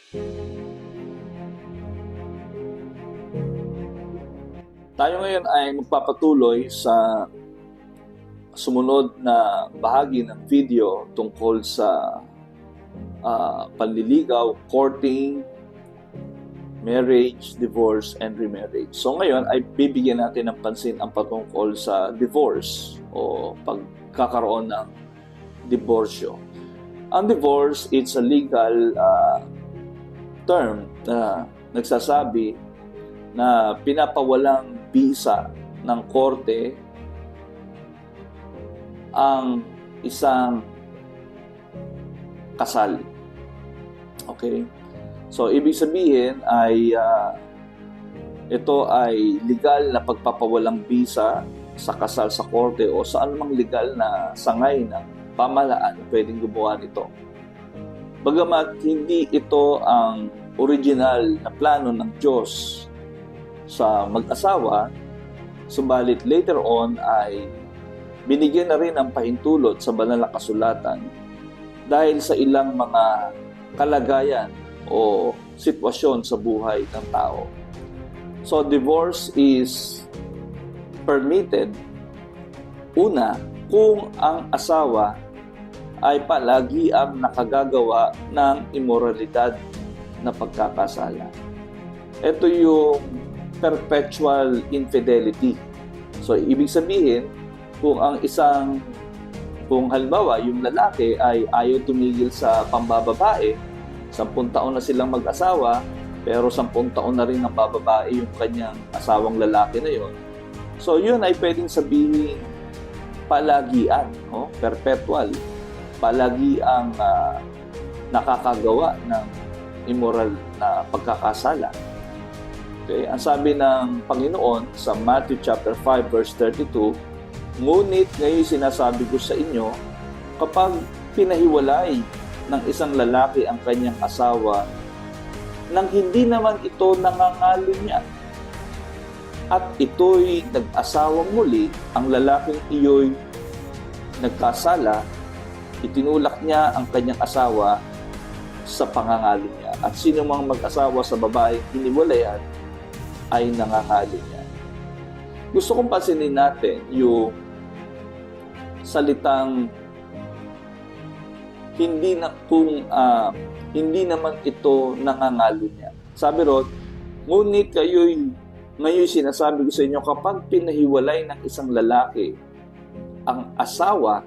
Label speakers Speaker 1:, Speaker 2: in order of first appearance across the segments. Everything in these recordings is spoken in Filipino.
Speaker 1: Tayo ngayon ay magpapatuloy sa sumunod na bahagi ng video tungkol sa panliligaw, courting, marriage, divorce, and remarriage. So ngayon ay bibigyan natin ng pansin ang patungkol sa divorce o pagkakaroon ng diborsyo. Ang divorce, it's a legal term na nagsasabi na pinapawalang bisa ng korte ang isang kasal. Okay? So, ibig sabihin ay ito ay legal na pagpapawalang bisa sa kasal sa korte o sa anumang legal na sangay ng pamahalaan na pwedeng gumawa nito. Bagamat hindi ito ang original na plano ng Diyos sa mag-asawa, subalit later on ay binigyan na rin ng pahintulot sa banal na kasulatan dahil sa ilang mga kalagayan o sitwasyon sa buhay ng tao. So divorce is permitted una kung ang asawa ay palagi ang nakagagawa ng immoralidad na pagkakasala. Ito yung perpetual infidelity. So, ibig sabihin, kung halimbawa, yung lalaki ay ayaw tumigil sa pambababae, 10 taon na silang mag-asawa, pero 10 taon na rin ang bababae yung kanyang asawang lalaki na yon. So, yun ay pwedeng sabihin palagian, perpetual. Palagi ang nakakagawa ng immoral na pagkakasala. Okay? Ang sabi ng Panginoon sa Matthew chapter 5 verse 32, ngunit ngayon sinasabi ko sa inyo, kapag pinahiwalay ng isang lalaki ang kanyang asawa, nang hindi naman ito nangangalo niya, at ito'y nag-asawang muli, ang lalaking iyo'y nagkasala, itinulak niya ang kanyang asawa sa pangangalo niya. At sino mang mag-asawa sa babae hiniwalayan ay nangangalo niya. Gusto kong pansinin natin yung salitang hindi naman ito nangangalo niya. Sabi ron, ngunit ngayon sinasabi ko sa inyo, kapag pinahiwalay ng isang lalaki ang asawa,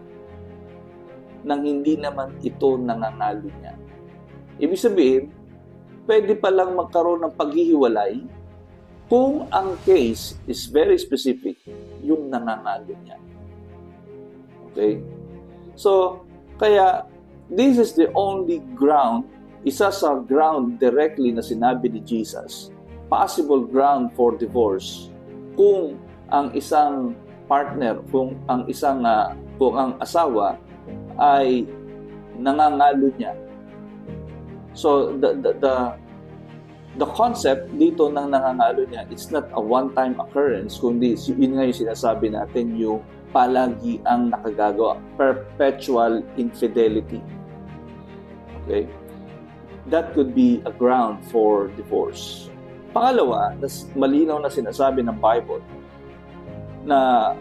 Speaker 1: nang hindi naman ito nangangalo niya. Ibig sabihin, pwede palang magkaroon ng paghihiwalay kung ang case is very specific, yung nangangalo niya. Okay? So, kaya, this is the only ground, isa sa ground directly na sinabi ni Jesus, possible ground for divorce, kung ang isang partner, kung ang asawa ay nangangalo niya. So, the concept dito ng nangangalo niya, it's not a one-time occurrence, kundi yun nga yung sinasabi natin, yung palagi ang nakagagawa, perpetual infidelity. Okay? That could be a ground for divorce. Pangalawa, malinaw na sinasabi ng Bible na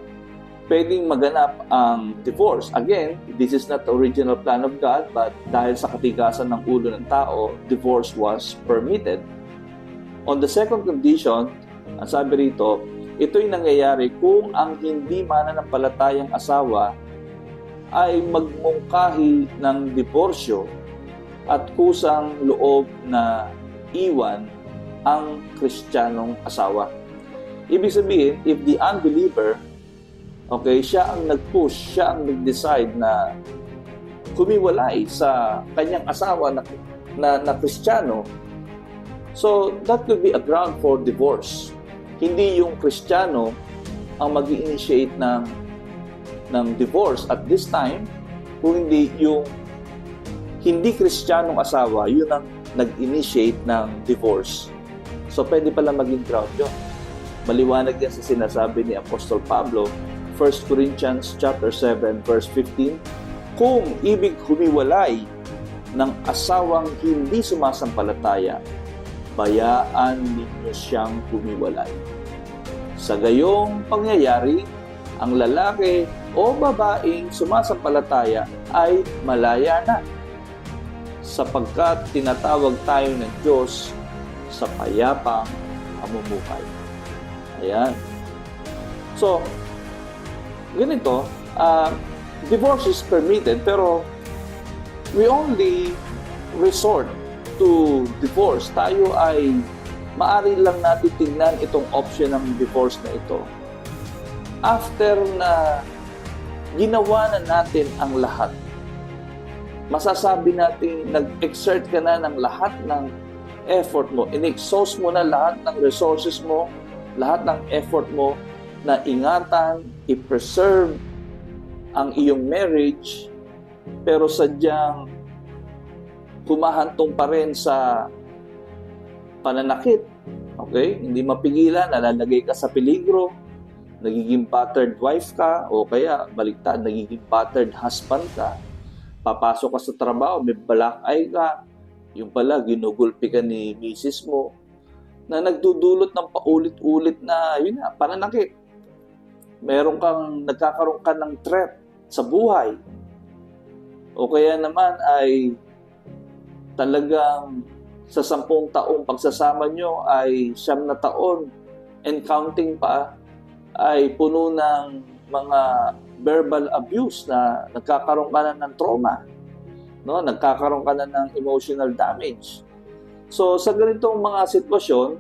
Speaker 1: pwedeng maganap ang divorce. Again, this is not the original plan of God, but dahil sa katigasan ng ulo ng tao, divorce was permitted. On the second condition, ang sabi rito, ito'y nangyayari kung ang hindi mananampalatayang asawa ay magmungkahi ng diborsyo at kusang loob na iwan ang Kristiyanong asawa. Ibig sabihin, if the unbeliever, okay, siya ang nag-push, siya ang nag-decide na kumiwalay sa kanyang asawa na Kristiyano, so that could be a ground for divorce. Hindi yung Kristiyano ang mag-i-initiate ng divorce at this time, kung hindi yung hindi Kristiyanong asawa, yun ang nag-initiate ng divorce. So pwede pala maging ground yun. Maliwanag yan sa sinasabi ni Apostol Pablo, 1 Corinthians chapter 7 verse 15, kung ibig humiwalay ng asawang hindi sumasampalataya, bayaan ninyo siyang humiwalay. Sa gayong pangyayari, ang lalaki o babaeng sumasampalataya ay malaya na, sapagkat tinatawag tayo ng Diyos sa payapang pamumuhay. Ayan. So, ganito, divorce is permitted, pero we only resort to divorce. Tayo ay maaari lang natin tingnan itong option ng divorce na ito after na ginawa na natin ang lahat. Masasabi natin, nag-exert ka na ng lahat ng effort mo, in-exhaust mo na lahat ng resources mo, lahat ng effort mo na ingatan, i-preserve ang iyong marriage, pero sadyang humahantong pa rin sa pananakit. Okay? Hindi mapigilan, nalalagay ka sa peligro, nagiging battered wife ka, o kaya baliktad, nagiging battered husband ka. Papasok ka sa trabaho, may black eye ka, yung pala, ginugulpi ka ni misis mo, na nagdudulot ng paulit-ulit na, yun na, pananakit. Nagkakaroon ka ng threat sa buhay. O kaya naman ay talagang sa 10 taong pagsasama nyo ay 9 na taon and counting pa ay puno ng mga verbal abuse na nagkakaroon ka na ng trauma, no? Nagkakaroon ka na ng emotional damage. So sa ganitong mga sitwasyon,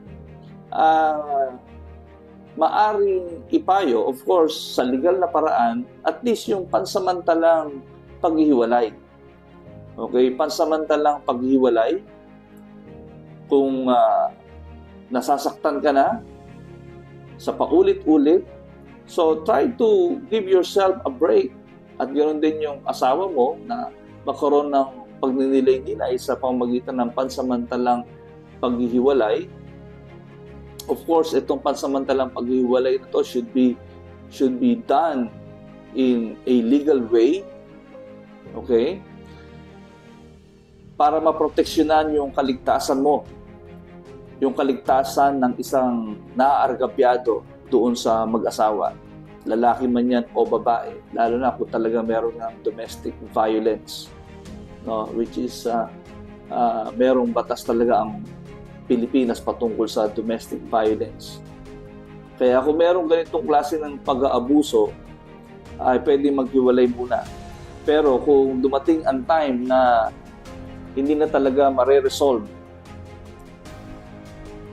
Speaker 1: maaring ipayo, of course, sa legal na paraan, at least yung pansamantalang paghihiwalay. Okay, pansamantalang paghihiwalay. Kung nasasaktan ka na sa paulit-ulit, so try to give yourself a break. At ganoon din yung asawa mo na magkaroon ng pagninilay-nilay sa pamamagitan ng pansamantalang paghihiwalay. Of course, itong pansamantalang paghihiwalay na to should be done in a legal way. Okay? Para maproteksyonan yung kaligtasan mo. Yung kaligtasan ng isang naaargabyado doon sa mag-asawa. Lalaki man yan o babae. Lalo na kung talaga meron ng domestic violence. No? Which is, merong batas talaga ang Pilipinas patungkol sa domestic violence. Kaya kung merong ganitong klase ng pag-aabuso, ay pwede maghiwalay muna. Pero kung dumating ang time na hindi na talaga mare-resolve,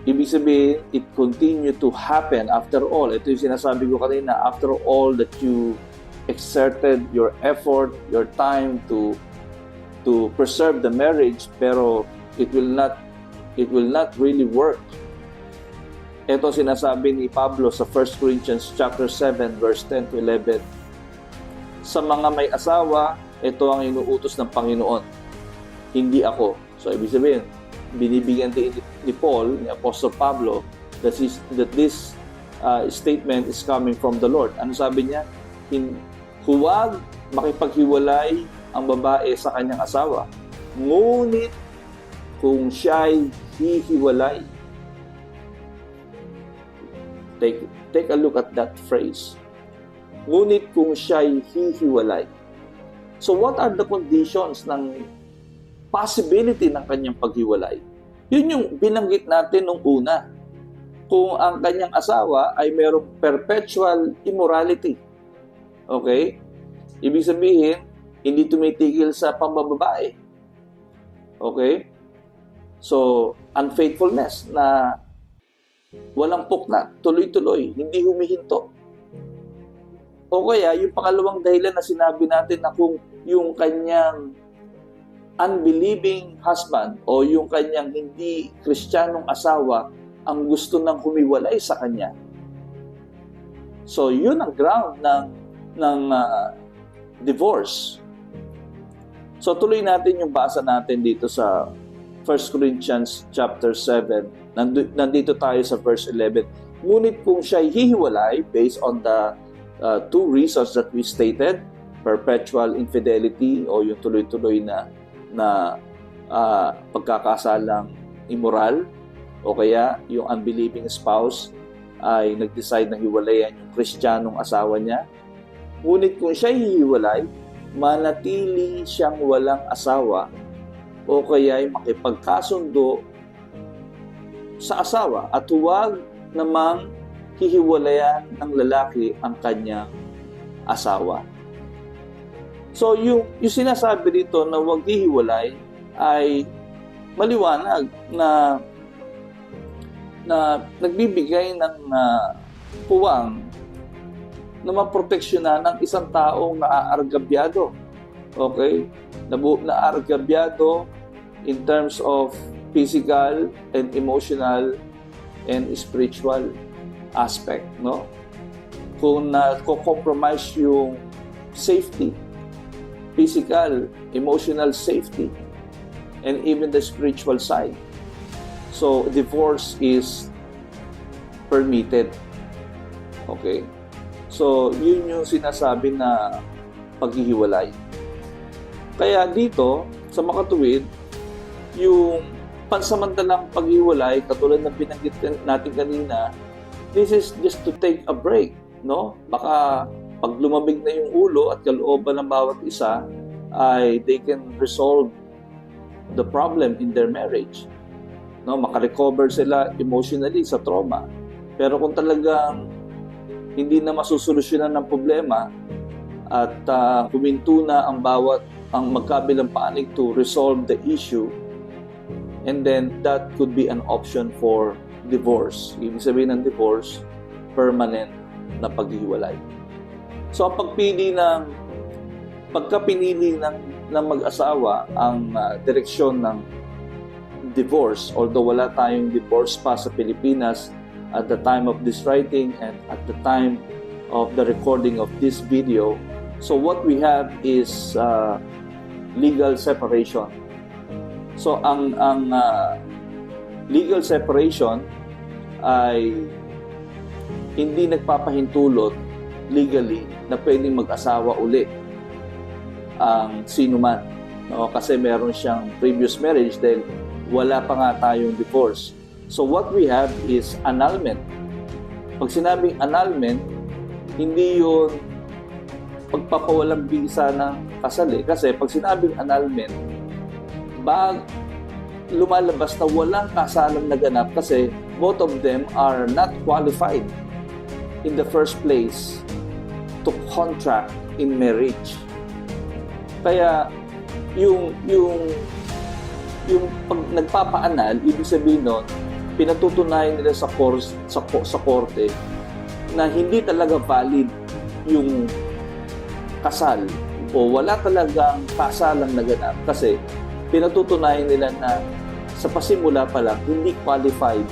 Speaker 1: ibig sabihin, it continue to happen after all. Ito yung sinasabi ko kanina, after all that you exerted your effort, your time to preserve the marriage, pero it will not really work. Ito sinasabi ni Pablo sa 1 Corinthians chapter 7 verse 10 to 11. Sa mga may asawa, ito ang inuutos ng Panginoon, hindi ako. So ibig sabihin, binibigyan din ni Paul, ni Apostle Pablo, that this statement is coming from the Lord. Ano sabi niya? Huwag makipaghiwalay ang babae sa kanyang asawa. Ngunit kung siya'y hihiwalay. Take a look at that phrase. Ngunit kung siya'y hihiwalay. So what are the conditions ng possibility ng kanyang paghiwalay? Yun yung binanggit natin nung una. Kung ang kanyang asawa ay mayroong perpetual immorality. Okay? Ibig sabihin, hindi tumitigil sa pambababae. Okay? So, unfaithfulness na walang pukna, tuloy-tuloy, hindi humihinto. O kaya, yung pangalawang dahilan na sinabi natin na kung yung kanyang unbelieving husband o yung kanyang hindi Kristiyanong asawa ang gusto nang humiwalay sa kanya. So, yun ang ground ng divorce. So, tuloy natin yung basa natin dito sa 1 Corinthians chapter 7. Nandito tayo sa verse 11. Ngunit kung siya'y hihiwalay based on the two reasons that we stated, perpetual infidelity o yung tuloy-tuloy na pagkakasalang immoral, o kaya yung unbelieving spouse ay nag-decide na hiwalayan yung Kristiyanong asawa niya. Ngunit kung siya hihiwalay, manatili siyang walang asawa o kaya ay makipagkasundo sa asawa at huwag namang hihiwalayan ng lalaki ang kanyang asawa. So yung sinasabi dito na huwag hihiwalay ay maliwanag na nagbibigay ng puwang na maproteksyonan ng isang taong naaargabyado. Okay? Naaargabyado in terms of physical and emotional and spiritual aspect, no? Kung na-compromise yung safety, physical, emotional safety, and even the spiritual side. So, divorce is permitted. Okay? So, yun yung sinasabi na paghihiwalay. Kaya dito, sa makatuwid, yung pansamantalang paghiwalay, katulad ng binanggit natin kanina, this is just to take a break, no? Baka pag lumamig na yung ulo at kalooban ng bawat isa, ay they can resolve the problem in their marriage. No, makarecover sila emotionally sa trauma. Pero kung talagang hindi na masusolusyonan ng problema at huminto na ang magkabilang panig to resolve the issue, and then that could be an option for divorce. Ibig sabihin ng divorce, permanent na paghiwalay. So ang pagkapinili ng mag-asawa ang direksyon ng divorce, although wala tayong divorce pa sa Pilipinas at the time of this writing and at the time of the recording of this video, so what we have is legal separation. So ang legal separation ay hindi nagpapahintulot legally na pwedeng mag-asawa uli ang sino man, no? Kasi meron siyang previous marriage dahil wala pa nga tayong divorce. So what we have is annulment. Pag sinabing annulment, hindi yun pagpapawalang bisa ng kasal eh. Kasi pag sinabing annulment, lumalabas na walang kasalang naganap kasi both of them are not qualified in the first place to contract in marriage. Kaya yung pag nagpapa-annul, ibig sabihin nun, pinatutunayan nila sa korte na hindi talaga valid yung kasal o wala talagang kasalang naganap kasi pinatutunayan nila na sa pasimula pa lang hindi qualified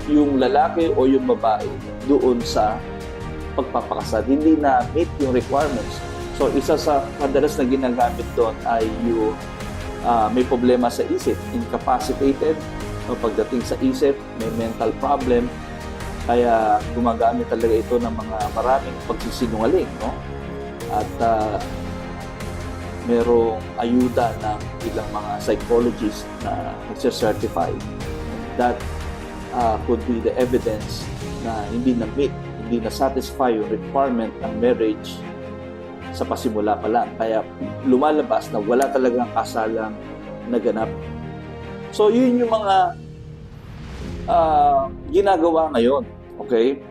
Speaker 1: yung lalaki o yung babae doon sa pagpapakasal. Hindi na meet yung requirements. So isa sa madalas na ginagamit doon ay yung may problema sa isip, incapacitated, no, pagdating sa isip, may mental problem, kaya gumagamit talaga ito ng mga maraming pagsisinungaling, no? At merong ayuda ng ilang mga psychologists na nagsicertify that could be the evidence na hindi na-meet, hindi na-satisfy yung requirement ng marriage sa pasimula pa lang. Kaya lumalabas na wala talagang kasalang naganap. So, yun yung mga ginagawa ngayon, okay?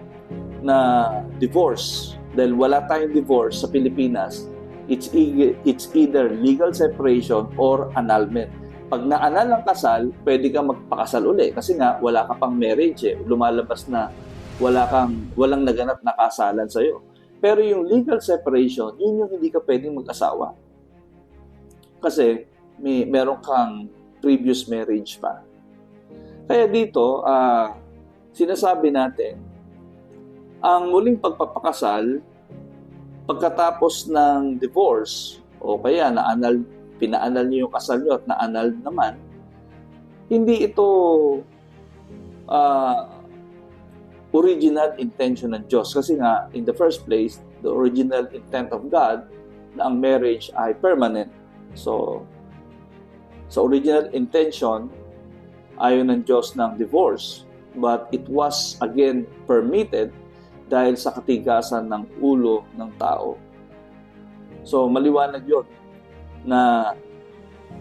Speaker 1: Na divorce. Dahil wala tayong divorce sa Pilipinas, it's either legal separation or annulment. Pag na-annul ang kasal, pwede kang magpakasal uli kasi nga wala ka pang marriage eh. Lumalabas na walang naganap na kasalan sa'yo. Pero yung legal separation, yun yung hindi ka pwedeng mag-asawa. Kasi meron kang previous marriage pa. Kaya dito, sinasabi natin, ang muling pagpapakasal, pagkatapos ng divorce, o kaya pina-annul niyo yung kasal niyo at na-annul naman, hindi ito original intention ng Diyos. Kasi nga, in the first place, the original intent of God na ang marriage ay permanent. So, Sa original intention, ayaw ng Diyos ng divorce, but it was again permitted dahil sa katigasan ng ulo ng tao. So maliwanag yun na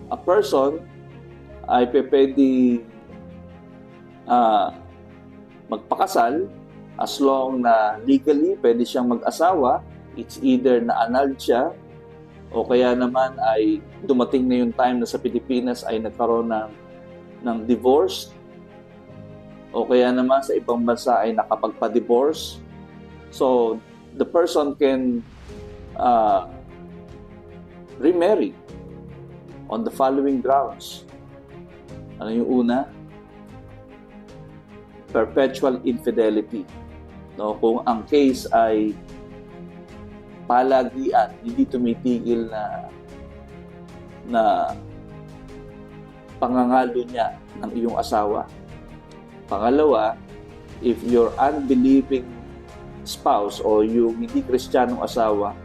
Speaker 1: a person ay pwede magpakasal as long na legally pwede siyang mag-asawa. It's either na-annulled siya o kaya naman ay dumating na yung time na sa Pilipinas ay nagkaroon ng divorce o kaya naman sa ibang bansa ay nakapagpa-divorce. So, the person can remarry on the following grounds. Ano yung una? Perpetual infidelity. No, kung ang case ay palagian, hindi tumitigil na pangangalo niya ng iyong asawa. Pangalawa, if your unbelieving spouse o yung hindi Kristiyanong asawa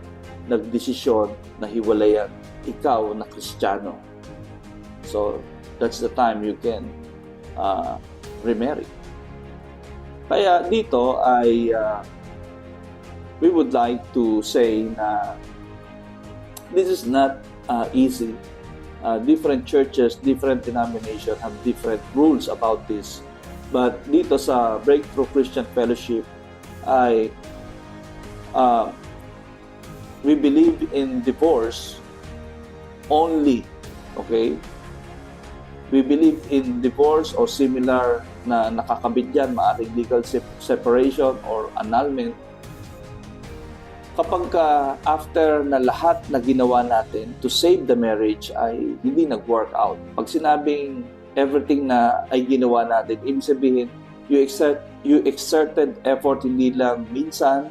Speaker 1: nagdesisyon na hiwalayan ikaw na Kristiyano. So, that's the time you can remarry. Kaya dito ay we would like to say na this is not easy. Different churches, different denominations have different rules about this. But dito sa Breakthrough Christian Fellowship ay we believe in divorce only. Okay? We believe in divorce or similar na nakakabit yan, maaaring legal separation or annulment. Kapag after na lahat na ginawa natin to save the marriage ay hindi nag-work out. Pag sinabing everything na ay ginawa natin, ibig sabihin, you exerted effort hindi lang minsan,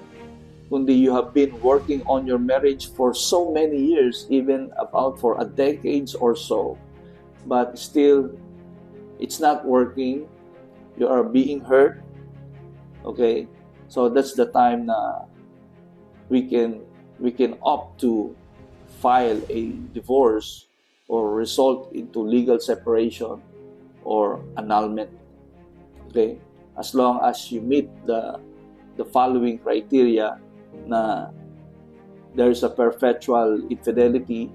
Speaker 1: kundi you have been working on your marriage for so many years, even about for a decades or so. But still, it's not working. You are being hurt. Okay? So that's the time na we can opt to file a divorce or result into legal separation or annulment. Okay? As long as you meet the following criteria na there is a perpetual infidelity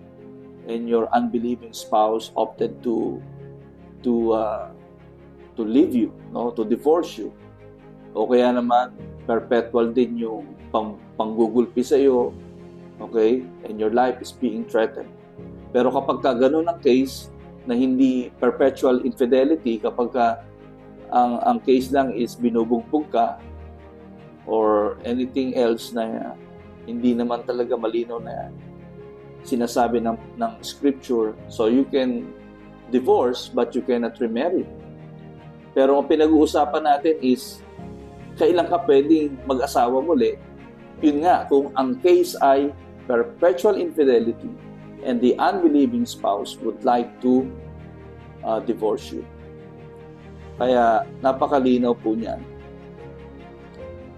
Speaker 1: and your unbelieving spouse opted to leave you, no, to divorce you. O kaya naman perpetual din yung panggugulpi sa iyo, okay? And your life is being threatened. Pero kapag ganun ang case na hindi perpetual infidelity, kapag ang case lang is binubugbog ka or anything else na hindi naman talaga malinaw na sinasabi ng scripture, so you can divorce but you cannot remarry. Pero ang pinag-uusapan natin is kailan ka pwedeng mag-asawa muli. Yun nga, kung ang case ay perpetual infidelity and the unbelieving spouse would like to divorce you. Kaya napakalinaw po niyan.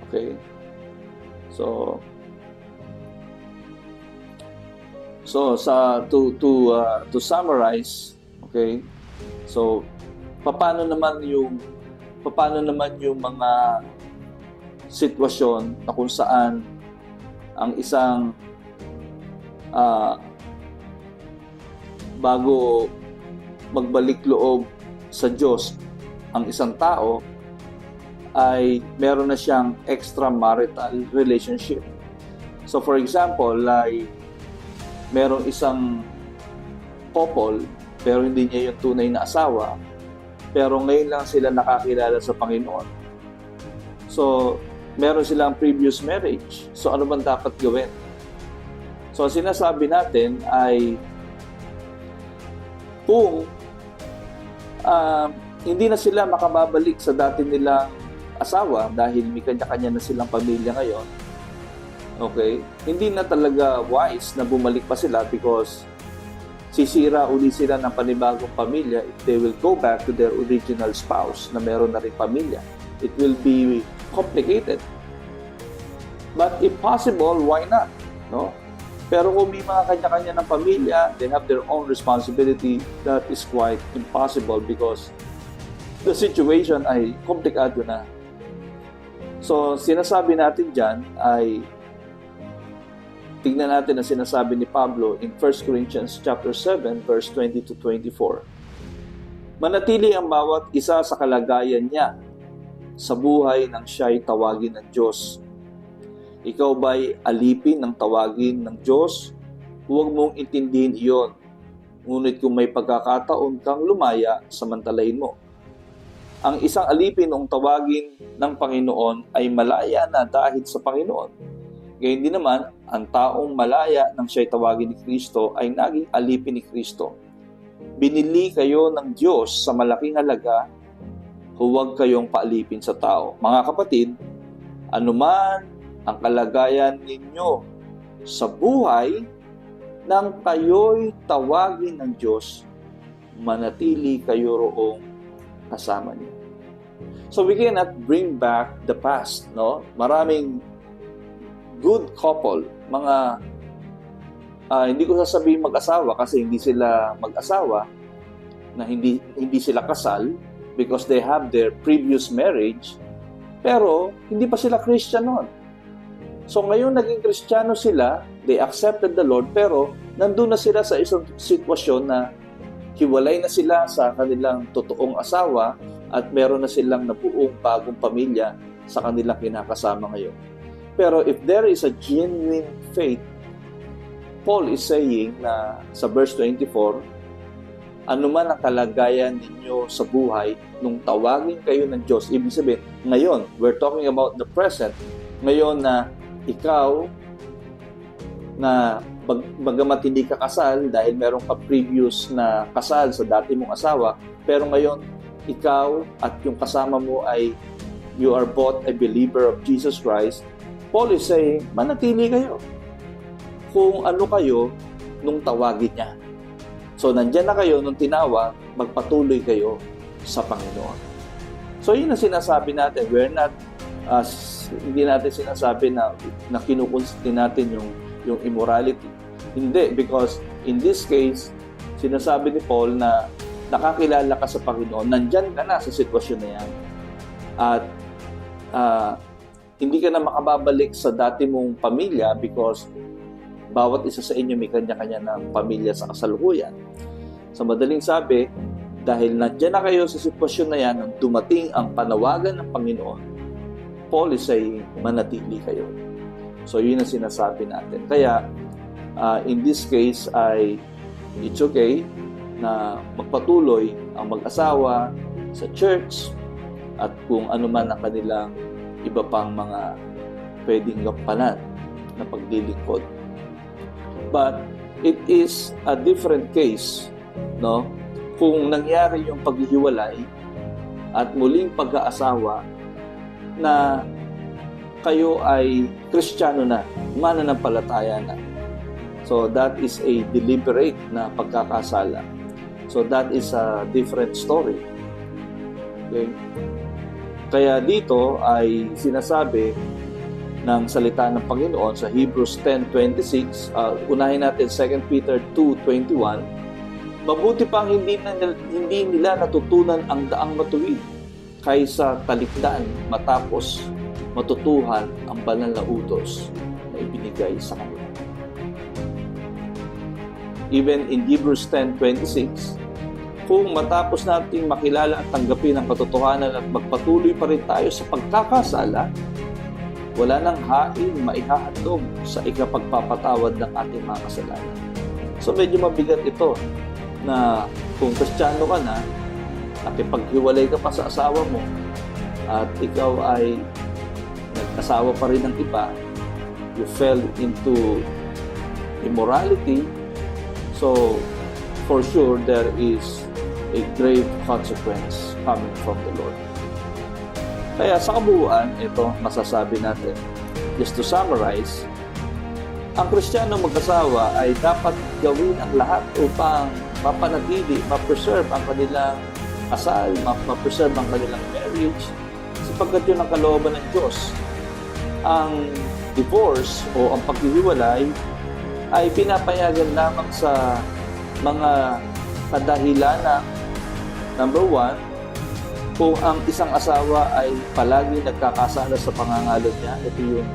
Speaker 1: Okay? So to summarize, okay? So paano naman yung mga sitwasyon na kung saan ang isang bago magbalik loob sa Diyos ang isang tao ay meron na siyang extramarital relationship. So for example, like merong isang couple pero hindi niya yung tunay na asawa, pero ngayon lang sila nakakilala sa Panginoon. So meron silang previous marriage. So ano bang dapat gawin? So sinasabi natin ay kung hindi na sila makababalik sa dati nilang asawa dahil may kanya-kanya na silang pamilya ngayon, okay, hindi na talaga wise na bumalik pa sila because sisira uli sila ng panibagong pamilya if they will go back to their original spouse na meron na rin pamilya. It will be complicated. But if possible, why not? No? Pero kung may mga kanya-kanya ng pamilya, they have their own responsibility. That is quite impossible because the situation ay komplikado na. So, sinasabi natin dyan ay tignan natin ang sinasabi ni Pablo in 1 Corinthians chapter 7 verse 20 to 24. Manatili ang bawat isa sa kalagayan niya sa buhay nang siya'y tawagin ng Diyos. Ikaw ba'y alipin ng tawagin ng Diyos? Huwag mong intindihin iyon. Ngunit kung may pagkakataon kang lumaya, samantalahin mo. Ang isang alipin ng tawagin ng Panginoon ay malaya na dahil sa Panginoon. Gayun din naman, ang taong malaya nang siya'y tawagin ni Kristo ay naging alipin ni Kristo. Binili kayo ng Diyos sa malaking halaga, huwag kayong paalipin sa tao. Mga kapatid, anuman ang kalagayan ninyo sa buhay, nang kayo'y tawagin ng Diyos, manatili kayo roong kasama niyo. So we cannot bring back the past, no? Maraming good couple, mga hindi ko sasabihin mag-asawa kasi hindi sila mag-asawa, na hindi sila kasal because they have their previous marriage, pero hindi pa sila Christian noon. So ngayon naging Kristiyano sila, they accepted the Lord, pero nandun na sila sa isang sitwasyon na hiwalay na sila sa kanilang totoong asawa at meron na silang nabuong bagong pamilya sa kanilang kinakasama ngayon. Pero if there is a genuine faith, Paul is saying na sa verse 24, anuman ang kalagayan ninyo sa buhay, nung tawagin kayo ng Diyos, ibig sabihin, ngayon, we're talking about the present, ngayon na ikaw na bagamat hindi ka kasal dahil meron ka previous na kasal sa dati mong asawa, pero ngayon ikaw at yung kasama mo ay you are both a believer of Jesus Christ, Paul is saying, manatili kayo kung ano kayo nung tawagin niya. So nandyan na kayo nung tinawag, magpatuloy kayo sa Panginoon. So yun ang sinasabi natin, we're not hindi natin sinasabi na kinukonsisti natin yung immorality. Hindi, because in this case, sinasabi ni Paul na nakakilala ka sa Panginoon, nandyan ka na sa sitwasyon na yan. At hindi ka na makababalik sa dati mong pamilya because bawat isa sa inyo may kanya-kanya ng pamilya sa kasalukuyan. Sa madaling sabi, dahil nandyan na kayo sa sitwasyon na yan, nang dumating ang panawagan ng Panginoon, Paul is saying, manatili kayo. So, yun ang sinasabi natin. Kaya, in this case, it's okay na magpatuloy ang mag-asawa sa church at kung ano man ang kanilang iba pang mga pwedeng gampanan na paglilingkod. But, it is a different case, no? Kung nangyari yung paghihiwalay at muling pag-aasawa na kayo ay Kristiyano na, mananampalataya na. So that is a deliberate na pagkakasala. So that is a different story. Okay? Kaya dito ay sinasabi ng salita ng Panginoon sa Hebrews 10:26, unahin natin 2 Peter 2:21, mabuti pang hindi nila natutunan ang daang matuwid kaysa talikdan matapos matutuhan ang banal na utos na ibinigay sa kanila. Even in Hebrews 10:26, kung matapos nating makilala at tanggapin ang katotohanan at magpatuloy pa rin tayo sa pagkakasala, wala nang hain maihahandog sa ikapagpapatawad ng ating mga kasalanan. So medyo mabigat ito na kung Kristiyano ka na, nakipaghiwalay ka pa sa asawa mo at ikaw ay nag-asawa pa rin ng iba, you fell into immorality, so for sure there is a grave consequence coming from the Lord. Kaya sa kabuuan, ito masasabi natin, just to summarize, ang Kristiyano mag-asawa ay dapat gawin ang lahat upang mapanatili, ma-preserve ang kanilang kasal, ma-preserve ang kanilang marriage, sapagkat yun ang kalooban ng Diyos. Ang divorce o ang paghihiwalay ay pinapayagan lamang sa mga kadahilanan. Number one, kung ang isang asawa ay palagi nagkakasala sa pangangalo niya, ito yung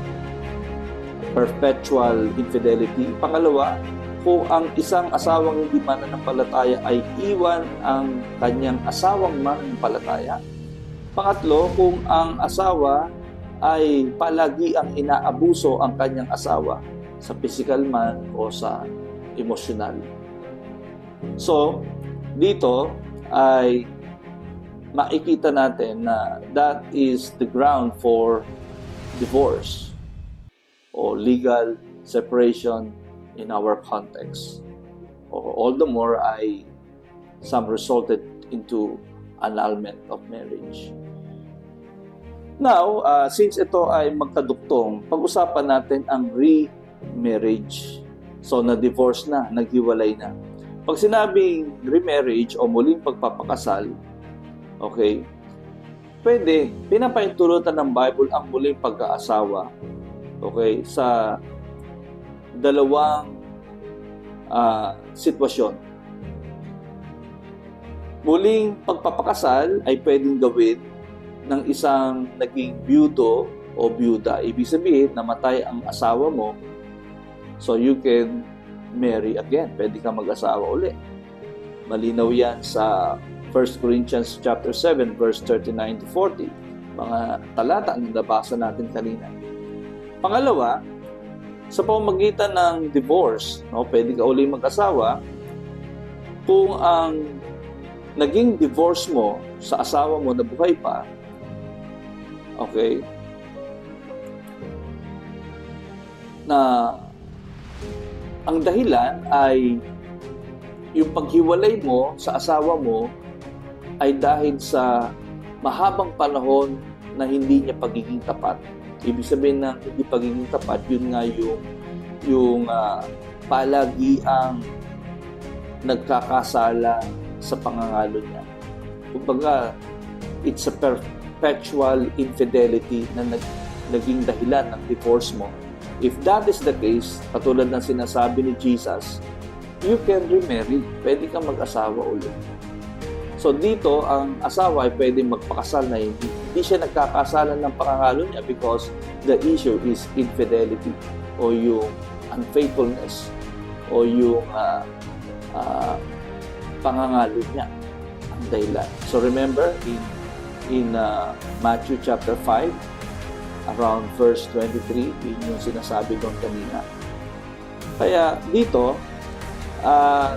Speaker 1: perpetual infidelity. Pangalawa, kung ang isang asawang hindi mananampalataya ay iwan ang kanyang asawang mananampalataya. Pangatlo, kung ang asawa ay palagi ang inaabuso ang kanyang asawa sa physical man o sa emosyonal. So, dito ay makikita natin na that is the ground for divorce o legal separation in our context. Or all the more ay some resulted into annulment of marriage. Now, since ito ay magkaduktong, pag-usapan natin ang remarriage. So, na-divorce na, naghiwalay na. Pag sinabing remarriage o muling pagpapakasal, okay, pwede, pinapaintulutan ng Bible ang muling pagkaasawa, okay, sa dalawang sitwasyon. Muling pagpapakasal ay pwedeng gawin ng isang naging byudo o byuda. Ibig sabihin, namatay ang asawa mo, so you can marry again. Pwede ka mag-asawa ulit. Malinaw yan sa 1 Corinthians chapter 7, verse 39 to 40. Mga talata ang nabasa natin kanina. Pangalawa, sa pamamagitan ng divorce, no, pwede ka ulit mag-asawa kung ang naging divorce mo sa asawa mo na buhay pa, okay, na ang dahilan ay yung paghiwalay mo sa asawa mo ay dahil sa mahabang panahon na hindi niya pagiging tapat. Ibig sabihin na hindi pagiging tapat, yun nga yung palagi ang nagkakasala sa pangangalo niya. Kumbaga, it's a perpetual infidelity na naging dahilan ng divorce mo. If that is the case, katulad ng sinasabi ni Jesus, you can remarry. Pwede kang mag-asawa ulit. So dito, ang asawa ay pwede magpakasal na hindi siya nagkakasalan ng pangangalo niya because the issue is infidelity o yung unfaithfulness o yung pangangalo niya ang dahilan. So remember, in Matthew chapter 5, around verse 23, yun yung sinasabi doon kanina. Kaya dito,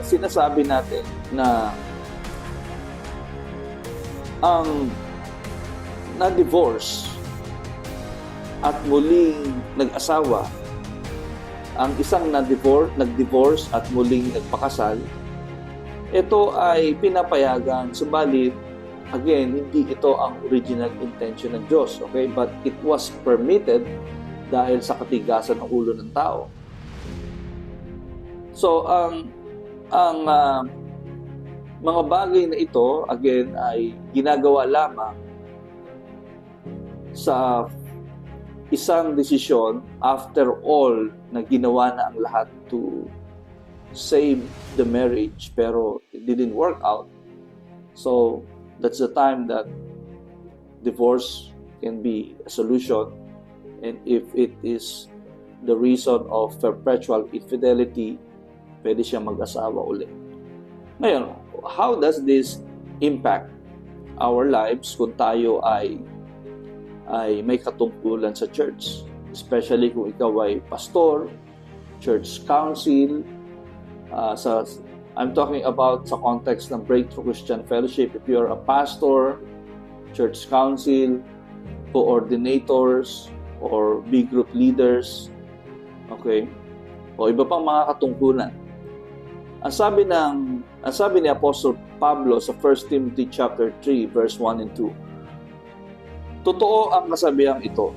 Speaker 1: sinasabi natin na ang na-divorce at muling nag-asawa, ang isang nag-divorce at muling nagpakasal, ito ay pinapayagan, subalit again, hindi ito ang original intention ng Diyos, okay? But it was permitted dahil sa katigasan ng ulo ng tao. So, ang mga bagay na ito, again, ay ginagawa lamang sa isang desisyon after all na ginawa na ang lahat to save the marriage, pero it didn't work out. So, that's the time that divorce can be a solution. And if it is the reason of perpetual infidelity, pwede siya mag-asawa ulit. Ngayon, how does this impact our lives kung tayo ay may katungkulan sa church? Especially kung ikaw ay pastor, church council, I'm talking about sa context ng Breakthrough Christian Fellowship. If you're a pastor, church council, coordinators, or big group leaders, okay, o iba pang mga katungkulan. Ang sabi ni Apostle Pablo sa 1 Timothy chapter 3, verse 1 and 2, totoo ang kasabihang ito.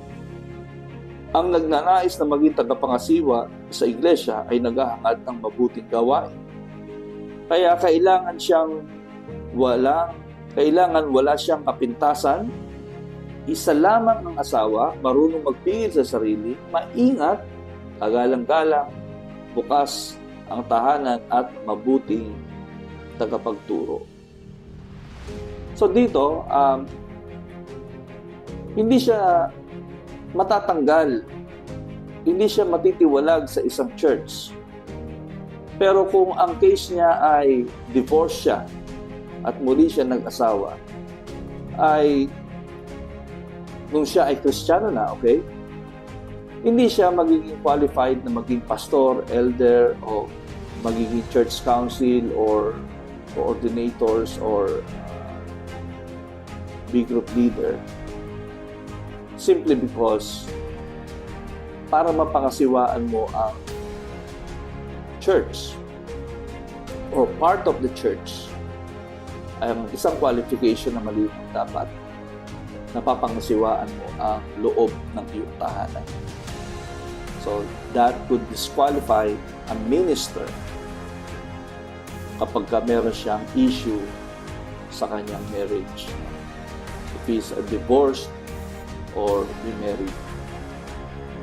Speaker 1: Ang nagnanais na maging tagapangasiwa sa iglesia ay naghahangad ng mabuting gawain. Kaya kailangan wala siyang kapintasan, isa lamang ang asawa, marunong magpigil sa sarili, maingat, kagalang-galang, bukas ang tahanan at mabuting tagapagturo. So dito, hindi siya matatanggal, hindi siya matitiwalag sa isang church. Pero kung ang case niya ay divorce siya at muli siya nag-asawa, ay nung siya ay Kristiyano na, okay? Hindi siya magiging qualified na maging pastor, elder, o magiging church council, or coordinators, or big group leader. Simply because para mapangasiwaan mo ang church or part of the church, ang isang qualification na maliit dapat napapangasiwaan mo ang loob ng iyong tahanan. So that could disqualify a minister kapag meron siyang issue sa kanyang marriage. If he's a divorced or remarried.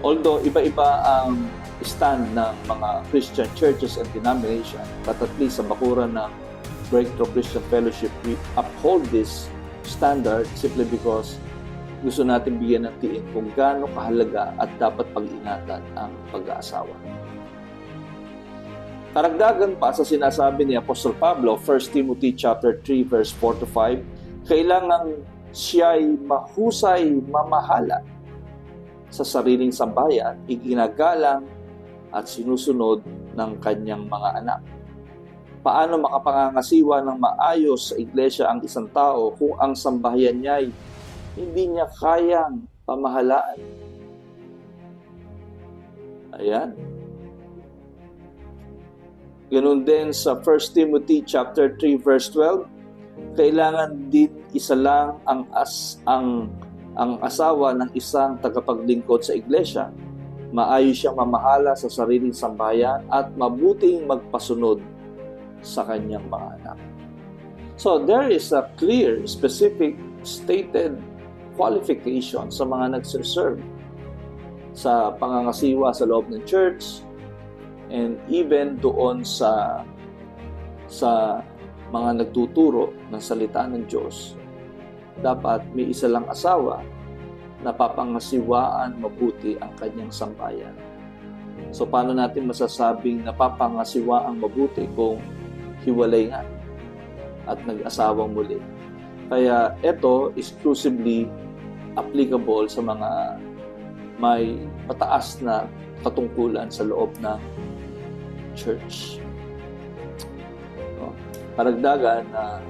Speaker 1: Although iba-iba ang stand ng mga Christian churches and denomination, but at least sa bakuran ng Breakthrough Christian Fellowship, we uphold this standard simply because gusto natin bigyan ng tiin kung gaano kahalaga at dapat pag-ingatan ang pag-aasawa. Karagdagan pa sa sinasabi ni Apostol Pablo, 1 Timothy chapter 3 verse 4 to 5, kailangan siya'y mahusay mamahala sa sariling sambayan, iginagalang at sinusunod ng kanyang mga anak. Paano makapangangasiwa ng maayos sa iglesia ang isang tao kung ang sambahayan niya'y hindi niya kayang pamahalaan? Ayan. Ganun din sa 1 Timothy chapter 3 verse 12, kailangan din isa lang ang asawa ng isang tagapaglingkod sa iglesia. Maayos siyang mamahala sa sariling sambahayan at mabuting magpasunod sa kanyang mga anak. So there is a clear, specific, stated qualification sa mga nagsiserve sa pangangasiwa sa loob ng church, and even doon sa mga nagtuturo ng salita ng Diyos. Dapat may isa lang asawa na papangasiwaan mabuti ang kanyang sambayan. So paano natin masasabing napapangasiwaan mabuti kung hiwalay nga at nag-asawang muli? Kaya ito exclusively applicable sa mga may mataas na katungkulan sa loob ng church. Paragdagan na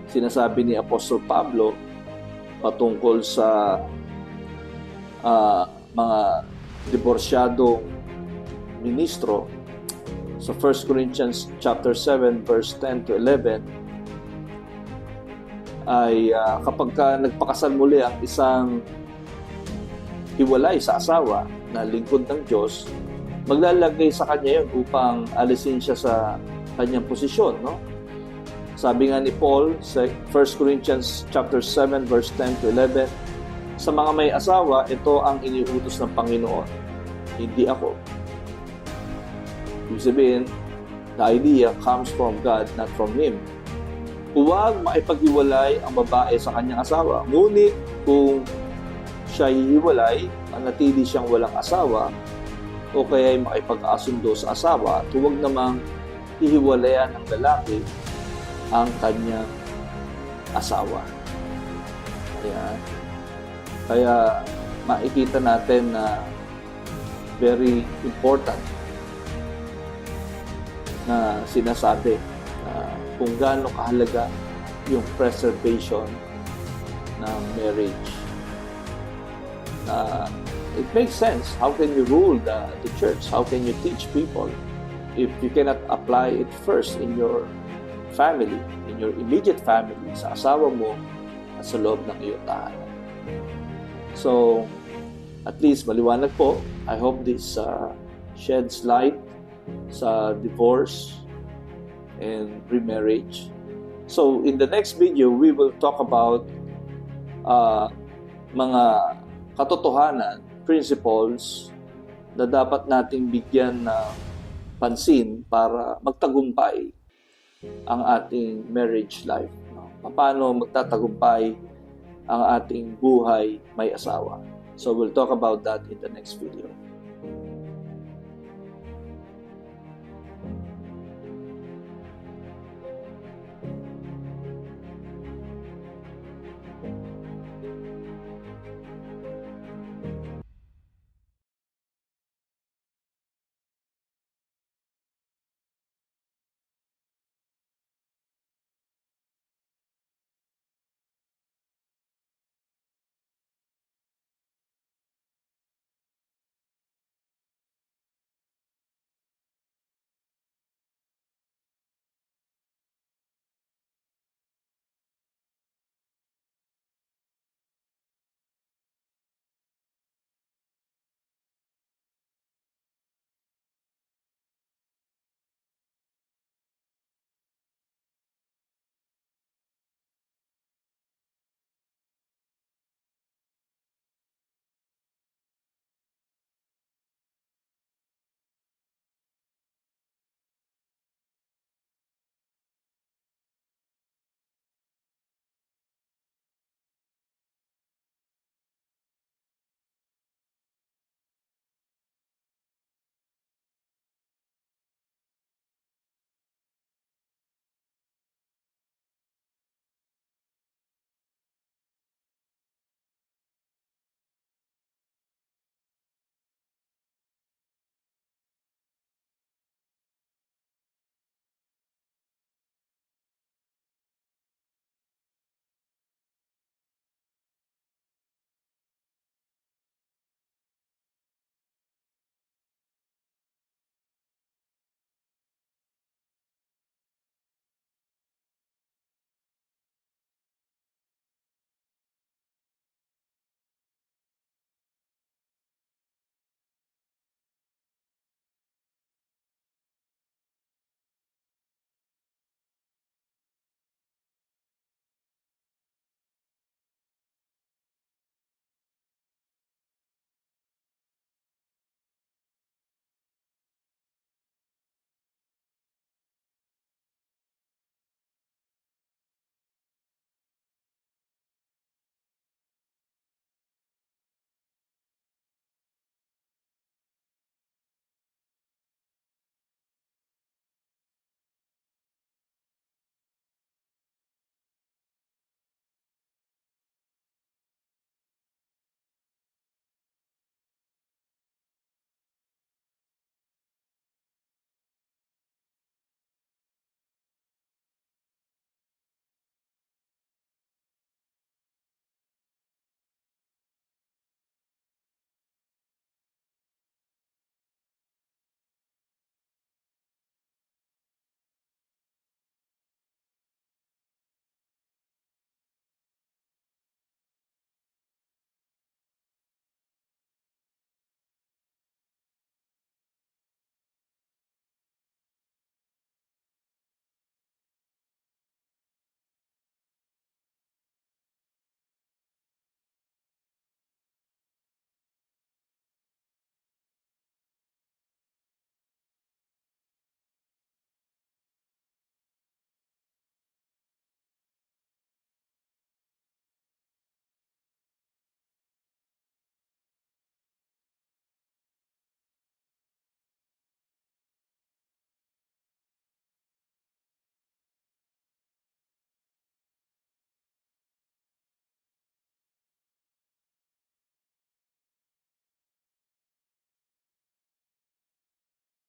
Speaker 1: sinasabi ni Apostol Pablo patungkol sa mga diborsyadong ministro sa 1 Corinthians chapter 7 verse 10 to 11 ay kapag nagpakasal muli ang isang hiwalay sa asawa na lingkod ng Diyos, maglalagay sa kanya yun upang alisin siya sa kanyang posisyon, no? Sabi nga ni Paul sa 1 Corinthians chapter 7 verse 10 to 11, sa mga may asawa, ito ang iniutos ng Panginoon, hindi ako. Ibig sabihin, the idea comes from God, not from Him. Huwag makipaghiwalay ang babae sa kanyang asawa. Ngunit kung siya hihiwalay, manatili siyang walang asawa, o kaya ay makipag-asundo sa asawa, at huwag namang hihiwalayan ng lalaki ang kanyang asawa. Ayan. Kaya makikita natin na very important na sinasabi kung gaano kahalaga yung preservation ng marriage. It makes sense. How can you rule the church? How can you teach people if you cannot apply it first in your family, in your immediate family, sa asawa mo at sa loob ng iyong tahanan? So, at least maliwanag po. I hope this sheds light sa divorce and remarriage. So, in the next video, we will talk about mga katotohanan, principles na dapat nating bigyan ng pansin para magtagumpay ang ating marriage life. No? Paano magtatagumpay ang ating buhay may asawa. So we'll talk about that in the next video.